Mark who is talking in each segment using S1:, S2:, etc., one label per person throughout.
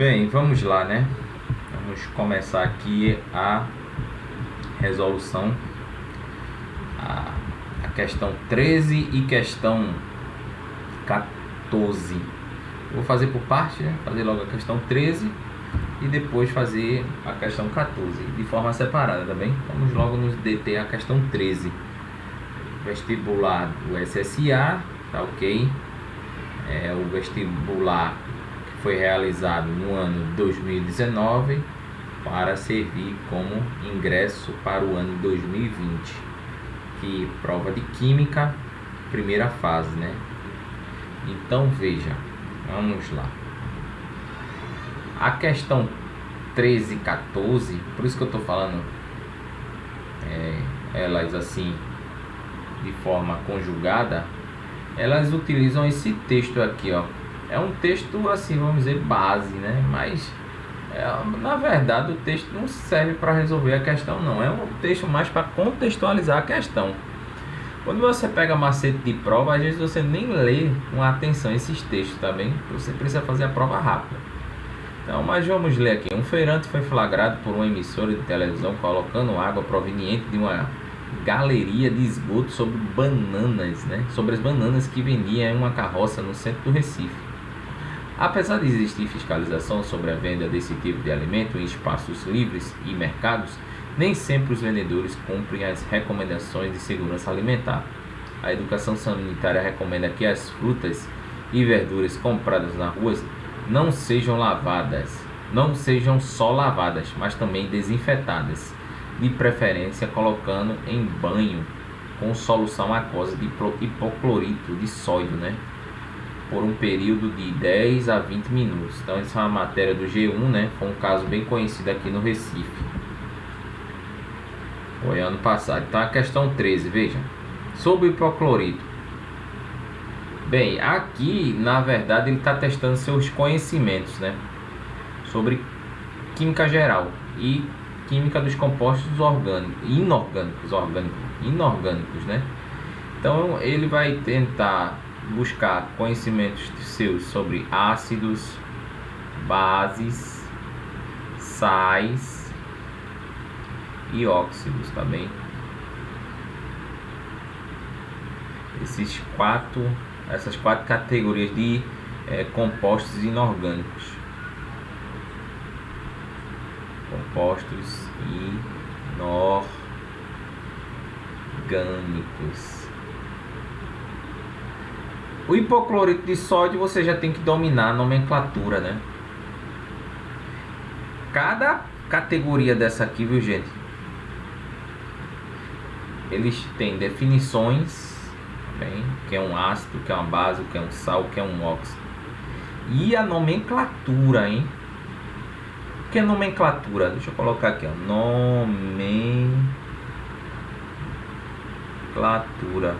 S1: Bem, vamos lá, né? Vamos começar aqui a resolução, a questão 13 e questão 14. Vou fazer por parte, né? Fazer logo a questão 13 e depois fazer a questão 14, de forma separada, tá bem? Vamos logo nos deter a questão 13. Vestibular do SSA, tá ok? É o vestibular que foi realizado no ano 2019 para servir como ingresso para o ano 2020, que prova de química, primeira fase, né? Então veja, vamos lá. A questão 13 e 14, por isso que eu estou falando elas assim de forma conjugada, elas utilizam esse texto aqui, ó. É um texto assim, vamos dizer, base, né? Mas na verdade o texto não serve para resolver a questão, não. É um texto mais para contextualizar a questão. Quando você pega macete de prova, às vezes você nem lê com atenção esses textos, tá bem? Você precisa fazer a prova rápida. Então, mas vamos ler aqui. Um feirante foi flagrado por uma emissora de televisão colocando água proveniente de uma galeria de esgoto sobre bananas, né? Sobre as bananas que vendia em uma carroça no centro do Recife. Apesar de existir fiscalização sobre a venda desse tipo de alimento em espaços livres e mercados, nem sempre os vendedores cumprem as recomendações de segurança alimentar. A educação sanitária recomenda que as frutas e verduras compradas nas ruas não sejam só lavadas, mas também desinfetadas, de preferência colocando em banho com solução aquosa de hipoclorito de sódio, né? Por um período de 10 a 20 minutos. Então, essa é uma matéria do G1, né? Foi um caso bem conhecido aqui no Recife. Foi ano passado. Então, a questão 13, veja. Sobre o hipoclorito. Bem, aqui, na verdade, ele está testando seus conhecimentos, né? Sobre química geral e química dos compostos inorgânicos, né? Então, ele vai tentar buscar conhecimentos seus sobre ácidos, bases, sais e óxidos, tá bem? Essas quatro categorias de compostos inorgânicos. Compostos inorgânicos. O hipoclorito de sódio você já tem que dominar a nomenclatura, né? Cada categoria dessa aqui, viu, gente? Eles têm definições, bem, o que é um ácido, o que é uma base, o que é um sal, o que é um óxido. E a nomenclatura, hein? O que é nomenclatura? Deixa eu colocar aqui, ó. Nomenclatura.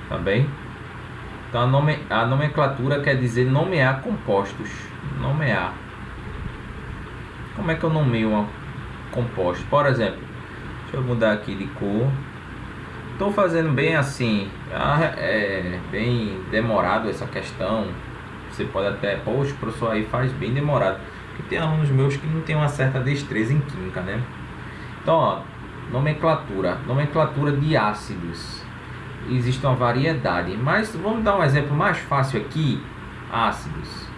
S1: Tá bem? Então a nomenclatura quer dizer nomear compostos. Nomear. Como é que eu nomeio um composto? Por exemplo, deixa eu mudar aqui de cor. Estou fazendo bem assim. É bem demorado essa questão. Você pode até, poxa, o professor aí faz bem demorado. Porque tem alunos meus que não tem uma certa destreza em química, né? Então, ó, nomenclatura. Nomenclatura de ácidos. Existe uma variedade, mas vamos dar um exemplo mais fácil aqui. Ácidos.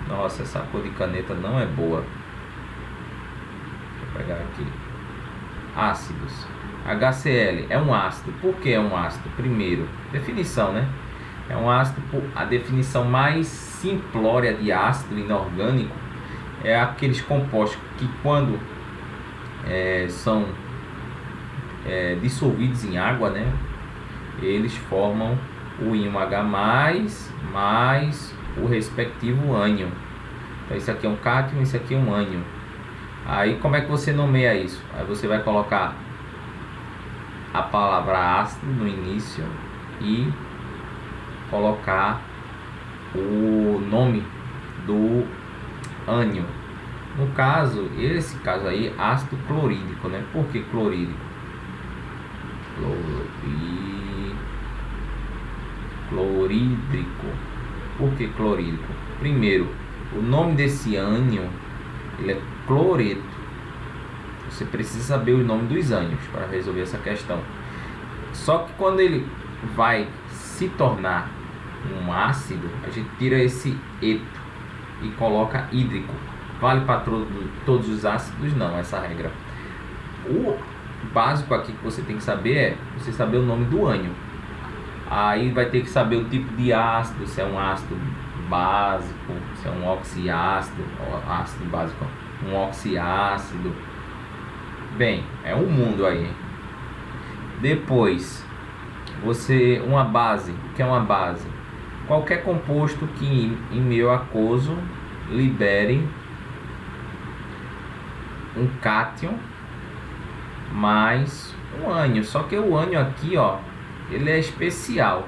S1: Nossa, essa cor de caneta não é boa. Deixa eu pegar aqui. Ácidos. HCl é um ácido. Por que é um ácido? Primeiro, definição, né? É um ácido, a definição mais simplória de ácido inorgânico é aqueles compostos que quando são dissolvidos em água, né? Eles formam o íon H+, mais o respectivo ânion. Então, isso aqui é um cátion, isso aqui é um ânion. Aí, como é que você nomeia isso? Aí você vai colocar a palavra ácido no início e colocar o nome do ânion. No caso, esse caso aí, ácido clorídrico, né? Por que clorídrico? Clorídrico. Por que clorídrico? Primeiro, O nome desse ânion, ele é cloreto. Você precisa saber o nome dos ânions para resolver essa questão. Só que quando ele vai se tornar um ácido, a gente tira esse eto e coloca hídrico. Vale para todos os ácidos? Não, essa regra. O básico aqui que você tem que saber é você saber o nome do ânion. Aí vai ter que saber o tipo de ácido, se é um ácido básico, se é um oxiácido, ácido básico, um oxiácido. Bem, é um mundo aí. Depois, uma base. O que é uma base? Qualquer composto que em meio aquoso libere um cátion mais um ânion. Só que o ânion aqui, ó, ele é especial.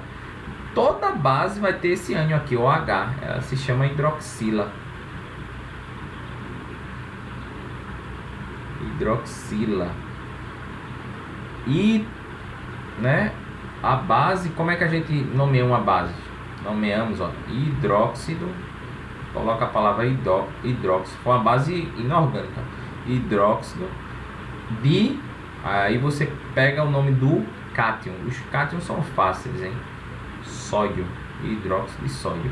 S1: Toda base vai ter esse ânion aqui, o H. Ela se chama hidroxila. Hidroxila. E, né, a base, como é que a gente nomeia uma base? Nomeamos, ó, hidróxido. Coloca a palavra hidróxido. Foi uma base inorgânica. Hidróxido de... Aí você pega o nome do cátion. Os cátions são fáceis, hein? Sódio. Hidróxido de sódio.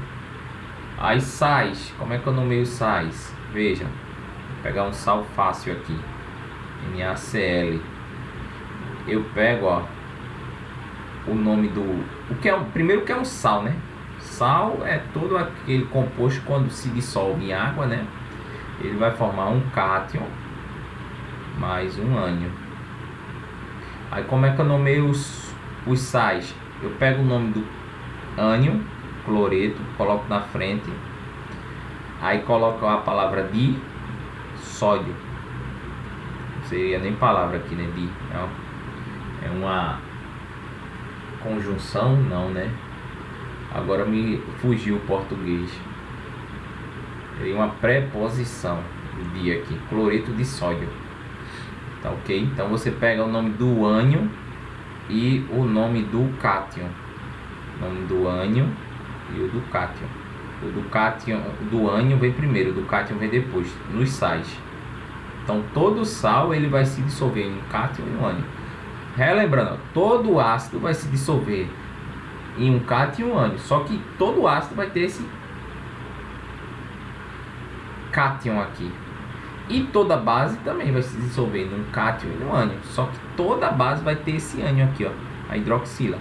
S1: Aí sais. Como é que eu nomeio sais? Veja. Vou pegar um sal fácil aqui. NaCl. Eu pego, ó, o nome do... primeiro que é um sal, né? Sal é todo aquele composto quando se dissolve em água, né? Ele vai formar um cátion mais um ânion. Aí como é que eu nomeio os sais? Eu pego o nome do ânion, cloreto, coloco na frente. Aí coloco a palavra di sódio. Não seria nem palavra aqui, né? Di. É uma conjunção, não, né? Agora me fugiu o português. Tem uma preposição de di aqui, cloreto de sódio. Tá ok? Então você pega o nome do ânion e o nome do cátion. O nome do ânion e o do cátion. O do cátion, do ânion vem primeiro, o do cátion vem depois, nos sais. Então todo sal ele vai se dissolver em um cátion e um ânion. Relembrando, todo ácido vai se dissolver em um cátion e um ânion. Só que todo ácido vai ter esse cátion aqui. E toda base também vai se dissolver num cátion e num ânion. Só que toda base vai ter esse ânion aqui, ó, a hidroxila.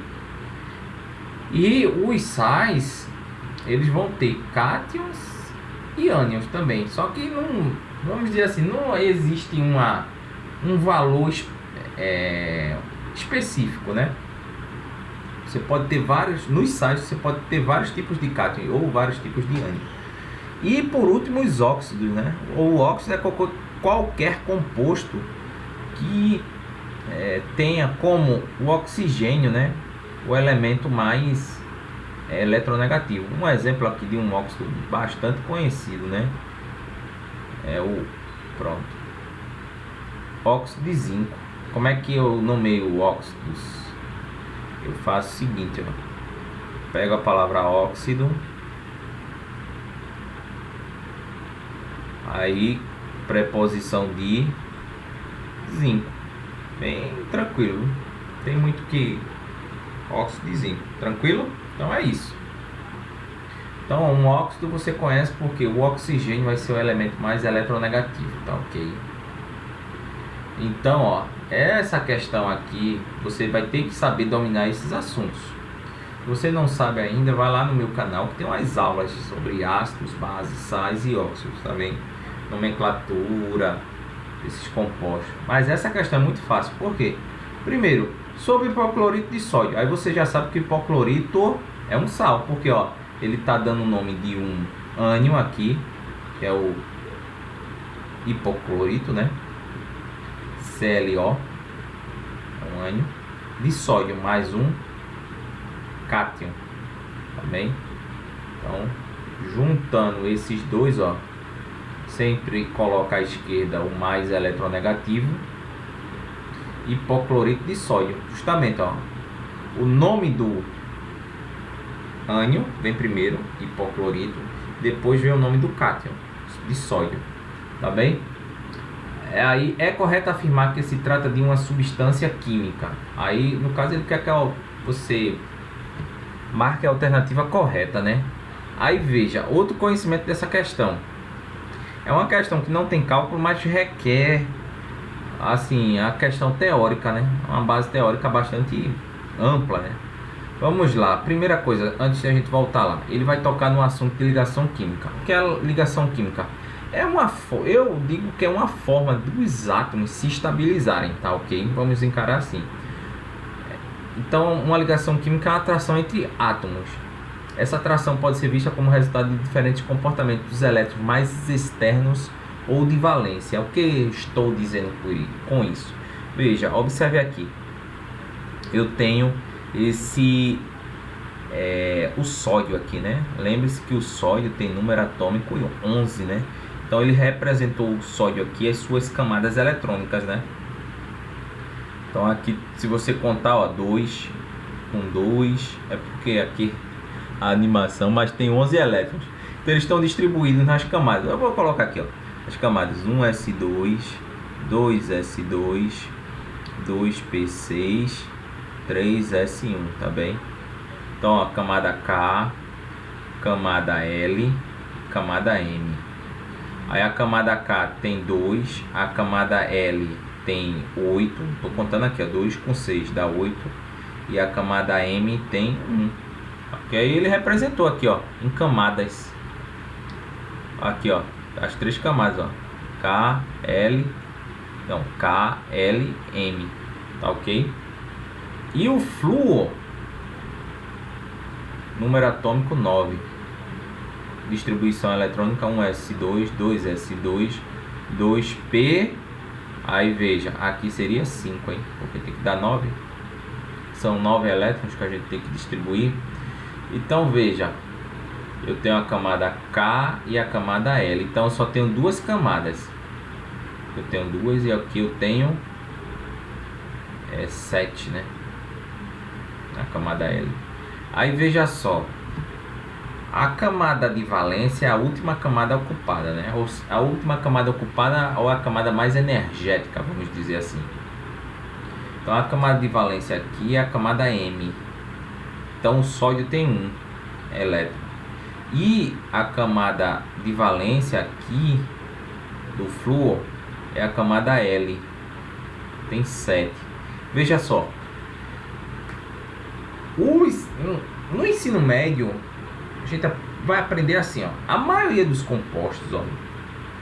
S1: E os sais, eles vão ter cátions e ânions também. Só que não, vamos dizer assim, não existe um valor específico, né? Você pode ter vários, nos sais você pode ter vários tipos de cátion ou vários tipos de ânion. E por último os óxidos, né? O óxido é qualquer composto que tenha como o oxigênio, né, o elemento mais eletronegativo. Um exemplo aqui de um óxido bastante conhecido, né, é o óxido de zinco. Como é que eu nomeio óxidos? Eu faço o seguinte, ó, pego a palavra óxido, aí preposição de zinco, bem tranquilo, tem muito que óxido de zinco, tranquilo? Então é isso. Então um óxido você conhece porque o oxigênio vai ser o elemento mais eletronegativo, tá ok? Então, ó, essa questão aqui você vai ter que saber dominar esses assuntos. Se você não sabe ainda, vai lá no meu canal que tem umas aulas sobre ácidos, bases, sais e óxidos, tá vendo? Nomenclatura desses compostos. Mas essa questão é muito fácil. Por quê? Primeiro, sobre hipoclorito de sódio. Aí você já sabe que hipoclorito é um sal, porque ó, ele tá dando o nome de um ânion aqui, que é o hipoclorito, né? ClO, é um ânion de sódio mais um cátion, tá bem? Então, juntando esses dois, ó, sempre coloca à esquerda o mais eletronegativo, hipoclorito de sódio. Justamente, ó, o nome do ânion vem primeiro, hipoclorito, depois vem o nome do cátion, de sódio, tá bem? Aí é correto afirmar que se trata de uma substância química. Aí, no caso, ele quer que você marque a alternativa correta, né? Aí veja, outro conhecimento dessa questão. É uma questão que não tem cálculo, mas requer, assim, a questão teórica, né? Uma base teórica bastante ampla, né? Vamos lá, primeira coisa, antes de a gente voltar lá, ele vai tocar no assunto de ligação química. O que é ligação química? Eu digo que é uma forma dos átomos se estabilizarem, tá ok? Vamos encarar assim. Então, uma ligação química é uma atração entre átomos. Essa atração pode ser vista como resultado de diferentes comportamentos dos elétrons mais externos ou de valência. O que estou dizendo com isso? Veja, observe aqui. Eu tenho o sódio aqui, né? Lembre-se que o sódio tem número atômico 11, né? Então ele representou o sódio aqui, as suas camadas eletrônicas, né? Então aqui, se você contar, ó, 2 com 2, é porque aqui a animação, mas tem 11 elétrons. Então eles estão distribuídos nas camadas. Eu vou colocar aqui, ó, as camadas 1s2, 2s2, 2p6, 3s1, tá bem? Então, a camada K, camada L, camada M. Aí a camada K tem 2, a camada L tem 8. Tô contando aqui, ó, 2 com 6 dá 8. E a camada M tem 1. Ok, aí ele representou aqui, ó, em camadas. Aqui, ó, as 3 camadas, ó. K, L, então K, L, M. Tá ok? E o flúor, número atômico 9, distribuição eletrônica 1s2, 2s2, 2p, aí veja, aqui seria 5, hein? Porque tem que dar 9, são 9 elétrons que a gente tem que distribuir. Então veja, eu tenho a camada K e a camada L, então eu só tenho duas camadas. Eu tenho duas e aqui eu tenho 7, né? A camada L. Aí veja só, a camada de valência é a última camada ocupada, né? Ou a última camada ocupada ou a camada mais energética, vamos dizer assim. Então a camada de valência aqui é a camada M. Então o sódio tem 1 elétron. E a camada de valência aqui do flúor é a camada L. Tem 7. Veja só. No ensino médio, a gente vai aprender assim, ó. A maioria dos compostos, ó,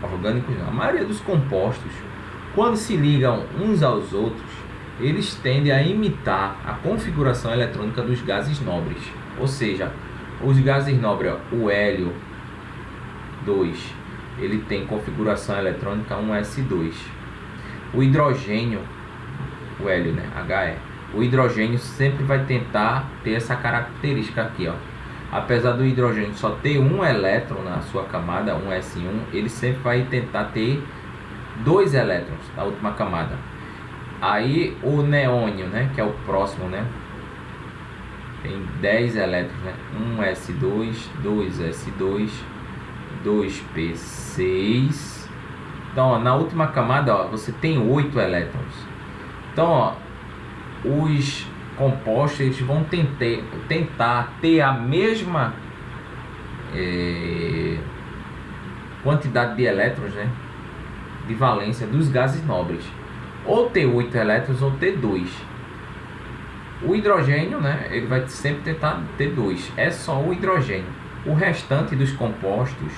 S1: orgânicos, a maioria dos compostos, quando se ligam uns aos outros, eles tendem a imitar a configuração eletrônica dos gases nobres. Ou seja, os gases nobres, ó, o hélio 2, ele tem configuração eletrônica 1s2. O hidrogênio, o hélio, né, He, o hidrogênio sempre vai tentar ter essa característica aqui, ó. Apesar do hidrogênio só ter um elétron na sua camada, 1s1, ele sempre vai tentar ter 2 elétrons na última camada. Aí o neônio, né, que é o próximo, né, tem 10 elétrons, né, 1s2, 2s2, 2p6. Então, ó, na última camada, ó, você tem 8 elétrons. Então, ó, os compostos eles vão tentar ter a mesma quantidade de elétrons, né, de valência dos gases nobres, ou ter 8 elétrons ou ter 2. O hidrogênio, né, ele vai sempre tentar ter 2, é só o hidrogênio. O restante dos compostos,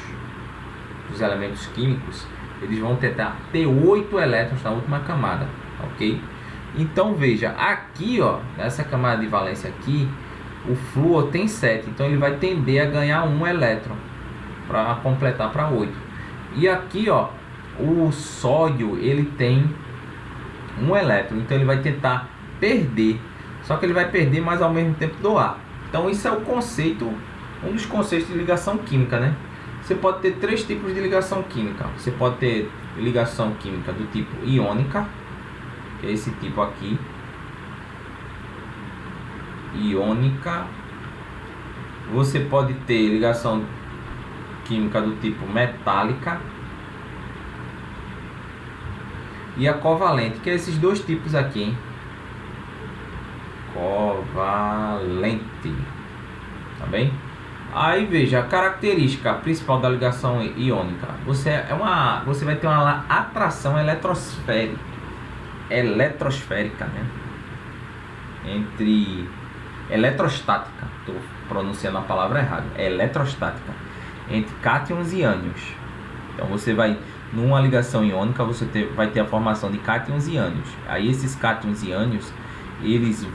S1: dos elementos químicos, eles vão tentar ter 8 elétrons na última camada, ok? Então veja, aqui, ó, nessa camada de valência aqui, o flúor tem 7, então ele vai tender a ganhar 1 elétron para completar para 8. E aqui, ó, o sódio, ele tem 1 elétron, então ele vai tentar perder, só que ele vai perder, mas ao mesmo tempo doar. Então isso é o conceito, um dos conceitos de ligação química, né? Você pode ter 3 tipos de ligação química. Você pode ter ligação química do tipo iônica, que é esse tipo aqui, iônica. Você pode ter ligação química do tipo metálica e a covalente, que é esses dois tipos aqui, hein? Covalente, tá bem? Aí veja, a característica principal da ligação iônica, você vai ter uma atração eletrosférica, né? Entre eletrostática, estou pronunciando a palavra errada, é eletrostática, entre cátions e ânions. Então você vai, numa ligação iônica, vai ter a formação de cátions e ânions. Aí esses cátions e ânions, eles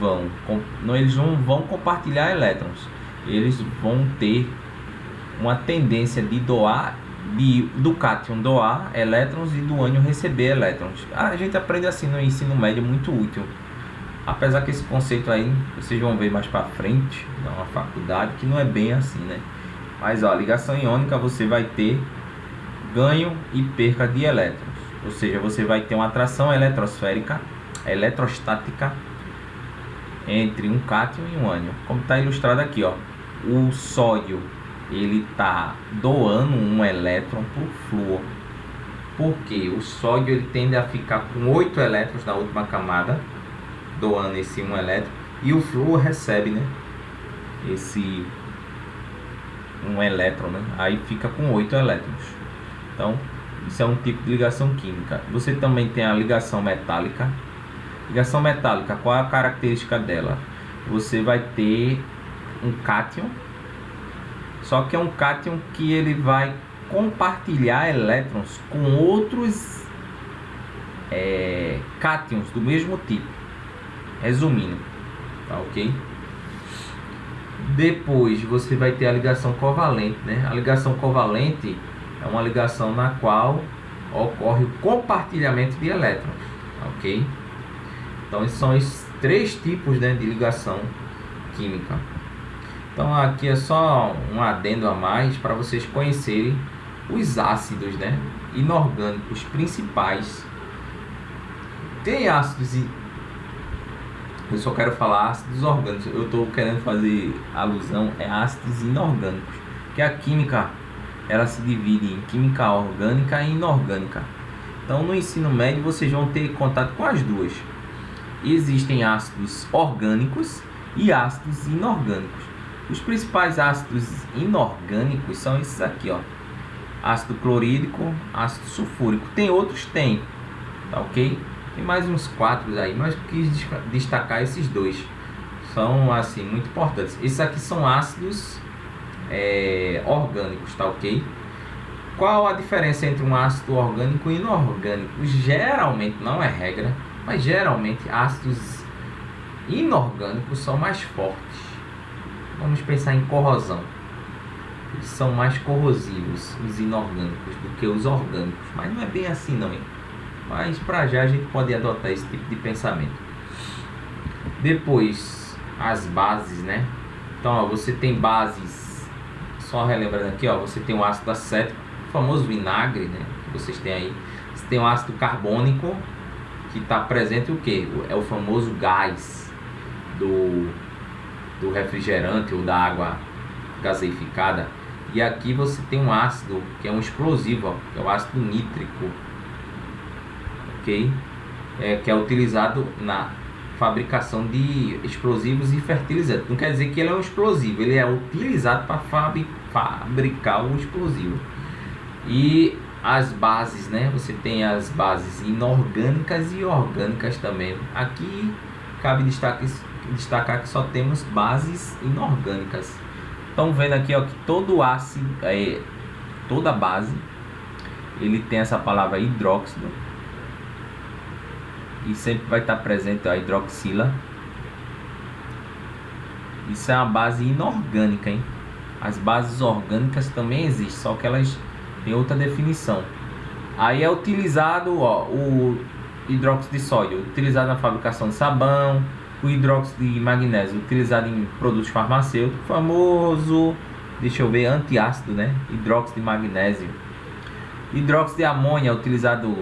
S1: não vão compartilhar elétrons, eles vão ter uma tendência de do cátion doar elétrons e do ânion receber elétrons. A gente aprende assim no ensino médio, muito útil. Apesar que esse conceito aí vocês vão ver mais para frente na faculdade, que não é bem assim, né? Mas ó, ligação iônica, você vai ter ganho e perca de elétrons, ou seja, você vai ter uma atração eletrostática entre um cátion e um ânion, como está ilustrado aqui, ó. O sódio, ele está doando um elétron para o flúor, porque o sódio ele tende a ficar com 8 elétrons na última camada, doando esse um elétron, e o flúor recebe, né, esse um elétron, né, aí fica com 8 elétrons. Então isso é um tipo de ligação química. Você também tem a ligação metálica. Ligação metálica, qual é a característica dela? Você vai ter um cátion, só que é um cátion que ele vai compartilhar elétrons com outros cátions do mesmo tipo. Resumindo, tá ok? Depois você vai ter a ligação covalente, né? A ligação covalente é uma ligação na qual ocorre o compartilhamento de elétrons, ok? Então esses são os 3 tipos, né, de ligação química. Então aqui é só um adendo a mais para vocês conhecerem os ácidos, né, inorgânicos principais. Tem ácidos, eu só quero falar ácidos orgânicos, eu estou querendo fazer alusão a ácidos inorgânicos, que a química ela se divide em química orgânica e inorgânica. Então no ensino médio vocês vão ter contato com as duas. Existem ácidos orgânicos e ácidos inorgânicos. Os principais ácidos inorgânicos são esses aqui, ó: ácido clorídrico, ácido sulfúrico. Tem outros? Tem, tá ok? Tem mais uns 4 aí, mas eu quis destacar esses dois. São assim muito importantes. Esses aqui são ácidos orgânicos, tá ok? Qual a diferença entre um ácido orgânico e inorgânico? Geralmente, não é regra, mas geralmente ácidos inorgânicos são mais fortes. Vamos pensar em corrosão. Eles são mais corrosivos, os inorgânicos, do que os orgânicos. Mas não é bem assim não, hein? Mas para já a gente pode adotar esse tipo de pensamento. Depois, as bases, né? Então, ó, você tem bases. Só relembrando aqui, ó, você tem o ácido acético, o famoso vinagre, né, que vocês têm aí. Você tem o ácido carbônico, que está presente o que? É o famoso gás do refrigerante ou da água gaseificada. E aqui você tem um ácido que é um explosivo, ó, que é o ácido nítrico, ok? Que é utilizado na fabricação de explosivos e fertilizantes. Não quer dizer que ele é um explosivo, ele é utilizado para fabricar o explosivo. E as bases, né? Você tem as bases inorgânicas e orgânicas também. Aqui cabe destacar que só temos bases inorgânicas. Estão vendo aqui, ó, que todo ácido, toda base, ele tem essa palavra hidróxido. E sempre vai estar presente a hidroxila. Isso é uma base inorgânica, hein? As bases orgânicas também existem, só que elas têm outra definição. Aí é utilizado, ó, o hidróxido de sódio, utilizado na fabricação de sabão. O hidróxido de magnésio, utilizado em produtos farmacêuticos. Famoso, deixa eu ver, antiácido, né? Hidróxido de magnésio. Hidróxido de amônia, utilizado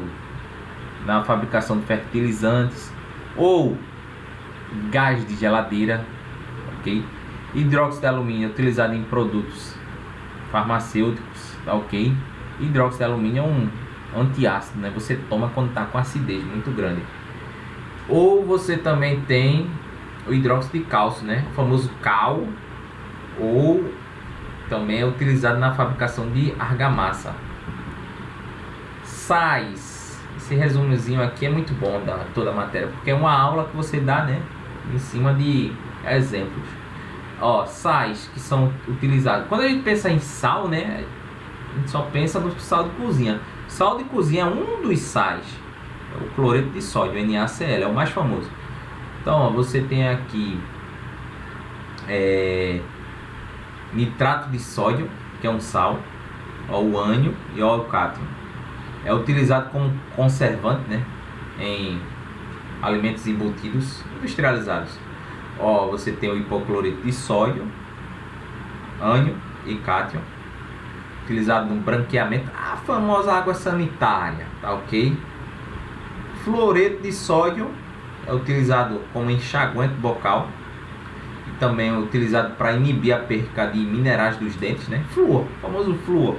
S1: na fabricação de fertilizantes ou gás de geladeira, ok? Hidróxido de alumínio, utilizado em produtos farmacêuticos, tá ok? Hidróxido de alumínio é um antiácido, né? Você toma quando está com acidez muito grande. Ou você também tem o hidróxido de cálcio, né? O famoso cal, ou também é utilizado na fabricação de argamassa. Sais. Esse resumozinho aqui é muito bom da toda a matéria, porque é uma aula que você dá, né? Em cima de exemplos. Ó, sais que são utilizados. Quando a gente pensa em sal, né? A gente só pensa no sal de cozinha. Sal de cozinha é um dos sais. É o cloreto de sódio, NaCl, é o mais famoso. Então, ó, você tem aqui nitrato de sódio, que é um sal, ó, o ânio e ó, o cátio. É utilizado como conservante, né, em alimentos embutidos industrializados. Ó, você tem o hipocloreto de sódio, ânio e cátio, utilizado no branqueamento, a famosa água sanitária, tá ok? Fluoreto de sódio é utilizado como enxaguante bucal e também é utilizado para inibir a perca de minerais dos dentes, né? Flúor, o famoso flúor.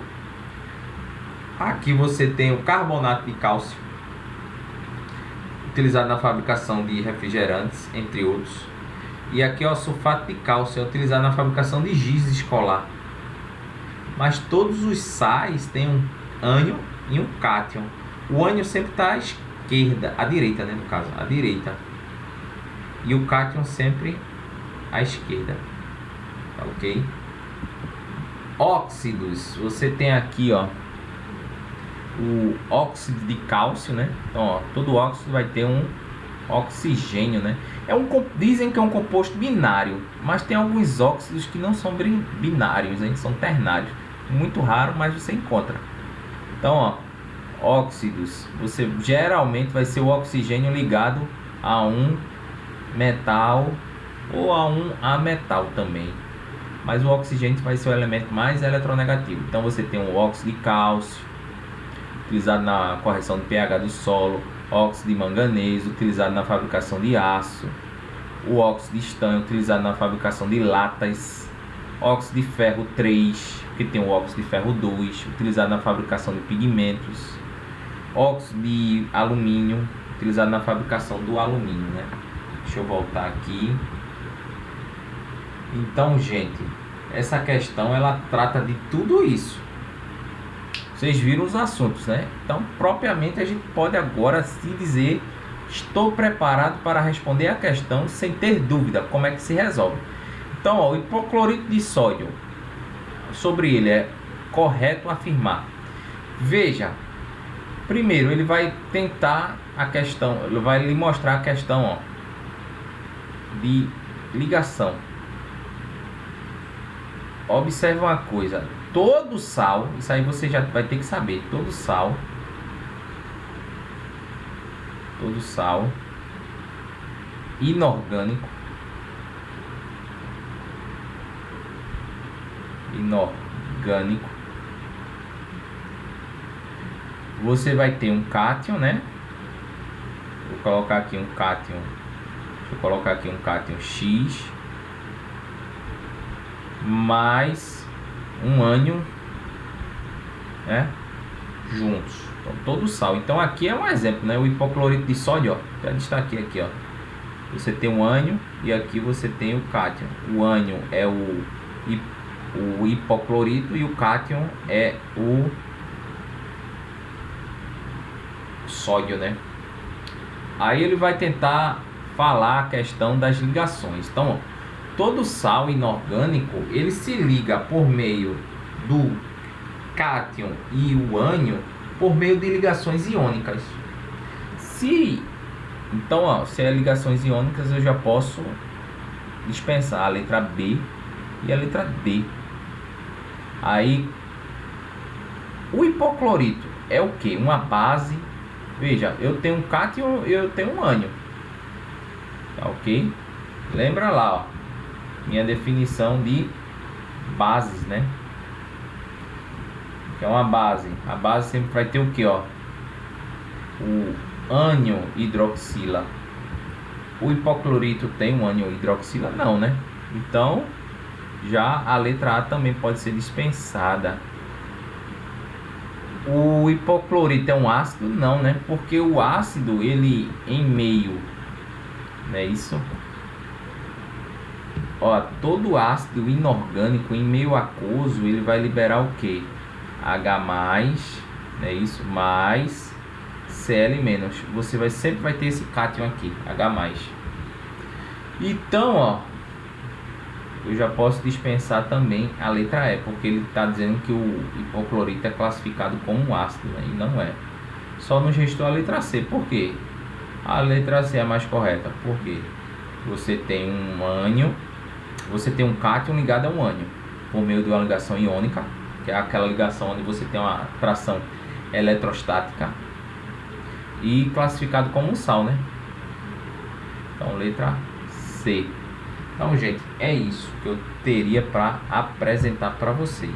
S1: Aqui você tem o carbonato de cálcio, utilizado na fabricação de refrigerantes, entre outros. E aqui ó, o sulfato de cálcio é utilizado na fabricação de giz escolar. Mas todos os sais têm um ânion e um cátion. O ânion sempre está à esquerda, à direita, né, no caso, à direita. E o cátion sempre à esquerda. Tá ok? Óxidos, você tem aqui, ó, o óxido de cálcio, né? Então, ó, todo óxido vai ter um oxigênio, né? Dizem que é um composto binário, mas tem alguns óxidos que não são binários, hein? São ternários. Muito raro, mas você encontra. Então, ó, óxidos, você geralmente vai ser o oxigênio ligado a um metal ou a um ametal também. Mas o oxigênio vai ser o elemento mais eletronegativo. Então você tem o óxido de cálcio, utilizado na correção do pH do solo, óxido de manganês, utilizado na fabricação de aço, o óxido de estanho, utilizado na fabricação de latas, óxido de ferro 3, que tem o óxido de ferro 2, utilizado na fabricação de pigmentos, óxido de alumínio, utilizado na fabricação do alumínio, né? Deixa eu voltar aqui. Então, gente, essa questão ela trata de tudo isso. Vocês viram os assuntos, né? Então, propriamente, a gente pode agora se dizer: estou preparado para responder a questão sem ter dúvida como é que se resolve. Então, ó, o hipoclorito de sódio, sobre ele é correto afirmar. Veja, primeiro ele vai tentar a questão, ele vai lhe mostrar a questão, ó, de ligação. Observe uma coisa: todo sal, isso aí você já vai ter que saber, todo sal inorgânico você vai ter um cátion, né? Vou colocar aqui um cátion, deixa eu colocar aqui um cátion X mais um ânion, né, juntos. Então, todo sal. Então aqui é um exemplo, né? O hipoclorito de sódio, ó, já destaquei aqui, ó. Você tem um ânion e aqui você tem o cátion. O ânion é o hipoclorito e o cátion é o sódio, né? Aí ele vai tentar falar a questão das ligações. Então, ó, todo sal inorgânico ele se liga por meio do cátion e o ânion por meio de ligações iônicas. Então, ó, se é ligações iônicas, eu já posso dispensar a letra B e a letra D. Aí, o hipoclorito é o que? Uma base. Veja, eu tenho um cátion e eu tenho um ânion. Tá ok? Lembra lá, ó, minha definição de bases, né? Que é uma base. A base sempre vai ter o que, ó? O ânion hidroxila. O hipoclorito tem um ânion hidroxila? Não, né? Então, Já a letra A também pode ser dispensada. O hipoclorito é um ácido? Não, né? Porque o ácido, ele em meio, não é isso? Ó, todo ácido inorgânico em meio aquoso, ele vai liberar o que? H+, não é isso? Mais Cl-. Você sempre vai ter esse cátion aqui, H+. Então, ó, eu já posso dispensar também a letra E, porque ele está dizendo que o hipoclorito é classificado como um ácido, né? E não é. Só nos restou a letra C. Por quê? A letra C é a mais correta. Por quê? Você tem um ânion, você tem um cátion ligado a um ânion por meio de uma ligação iônica, que é aquela ligação onde você tem uma atração eletrostática, e classificado como um sal, né? Então, letra C. Então, gente, é isso que eu teria para apresentar para vocês.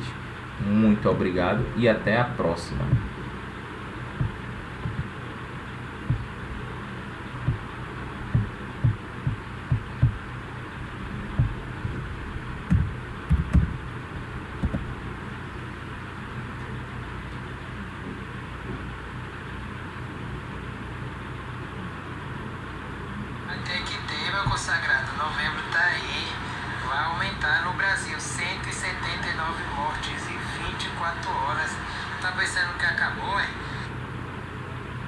S1: Muito obrigado e até a próxima.
S2: Até que ter, meu consagrado. Novembro tá aí. Vai aumentar no Brasil 179 mortes em 24 horas. Tá pensando que acabou, é?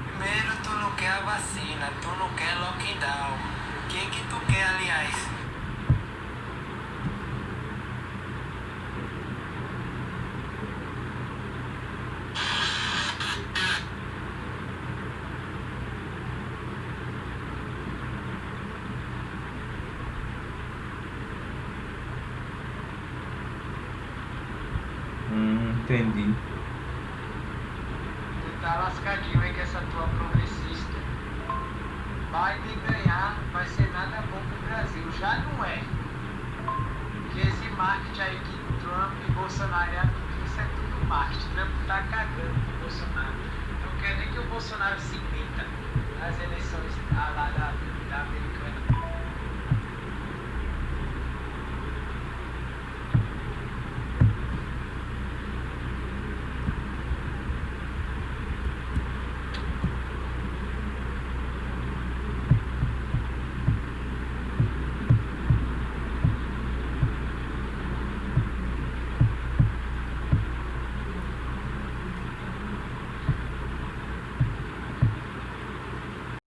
S2: Primeiro, tu não quer a vacina, tu não quer lockdown. O que tu quer, aliás?
S1: Entendi.
S2: Tu tá lascadinho aí com essa tua progressista. Biden ganhar não vai ser nada bom pro Brasil. Já não é. Porque esse marketing aí que Trump e Bolsonaro é amigo, isso é tudo marketing. Trump tá cagando pro Bolsonaro. Não quer nem que o Bolsonaro se meta nas eleições lá da Americana.